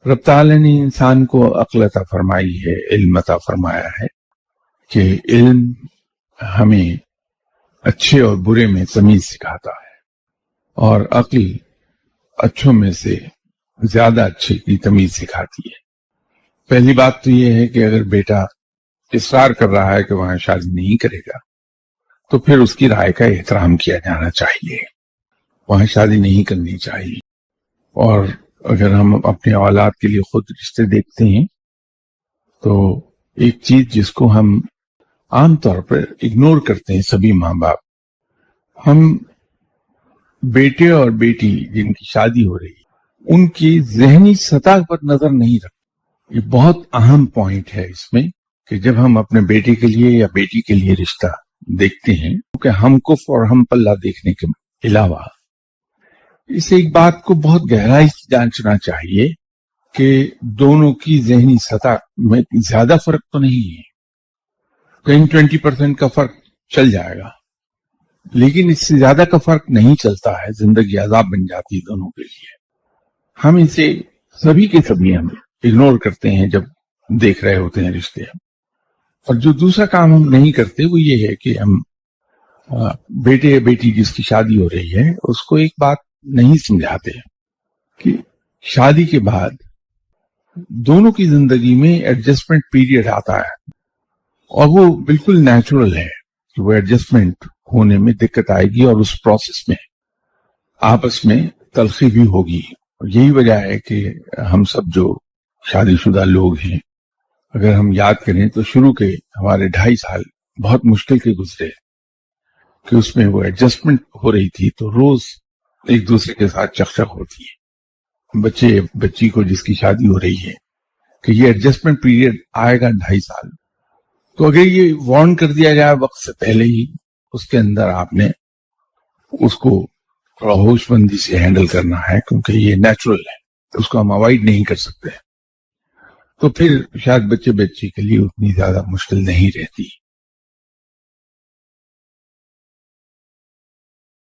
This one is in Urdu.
رب تعالی نے انسان کو عقل عطا فرمائی ہے، علم عطا فرمایا ہے کہ علم ہمیں اچھے اور برے میں تمیز سکھاتا ہے، اور عقل اچھوں میں سے زیادہ اچھے کی تمیز سکھاتی ہے۔ پہلی بات تو یہ ہے کہ اگر بیٹا اصرار کر رہا ہے کہ وہاں شادی نہیں کرے گا تو پھر اس کی رائے کا احترام کیا جانا چاہیے، وہاں شادی نہیں کرنی چاہیے۔ اور اگر ہم اپنے اولاد کے لیے خود رشتے دیکھتے ہیں تو ایک چیز جس کو ہم عام طور پر اگنور کرتے ہیں سبھی ماں باپ، ہم بیٹے اور بیٹی جن کی شادی ہو رہی ہے ان کی ذہنی سطح پر نظر نہیں رکھتے۔ یہ بہت اہم پوائنٹ ہے اس میں کہ جب ہم اپنے بیٹے کے لیے یا بیٹی کے لیے رشتہ دیکھتے ہیں کہ ہم کف اور ہم پلہ دیکھنے کے علاوہ اس ایک بات کو بہت گہرائی سے جانچنا چاہیے کہ دونوں کی ذہنی سطح میں زیادہ فرق تو نہیں ہے، کہیں 20% کا فرق چل جائے گا، لیکن اس سے زیادہ کا فرق نہیں چلتا ہے، زندگی عذاب بن جاتی ہے دونوں کے لیے۔ ہم اسے سبھی کے سبھی ہم اگنور کرتے ہیں جب دیکھ رہے ہوتے ہیں رشتے۔ اور جو دوسرا کام ہم نہیں کرتے وہ یہ ہے کہ ہم بیٹے یا بیٹی جس کی شادی ہو رہی ہے اس کو ایک بات نہیں سمجھاتے کہ شادی کے بعد دونوں کی زندگی میں ایڈجسٹمنٹ پیریڈ آتا ہے، اور وہ بالکل نیچرل ہے کہ وہ ایڈجسٹمنٹ ہونے میں دقت آئے گی، اور اس پروسیس میں آپس میں تلخی بھی ہوگی۔ اور یہی وجہ ہے کہ ہم سب جو شادی شدہ لوگ ہیں، اگر ہم یاد کریں تو شروع کے ہمارے 2.5 سال بہت مشکل کے گزرے کہ اس میں وہ ایڈجسٹمنٹ ہو رہی تھی تو روز ایک دوسرے کے ساتھ چکچک ہوتی ہے۔ بچی کو جس کی شادی ہو رہی ہے کہ یہ ایڈجسٹمنٹ پیریڈ آئے گا 2.5 سال، تو اگر یہ وارن کر دیا جائے وقت سے پہلے ہی، اس کے اندر آپ نے اس کو تھوڑا ہوش مندی سے ہینڈل کرنا ہے، کیونکہ یہ نیچرل ہے، اس کو ہم اوائڈ نہیں کر سکتے، تو پھر شاید بچے کے لیے اتنی زیادہ مشکل نہیں رہتی۔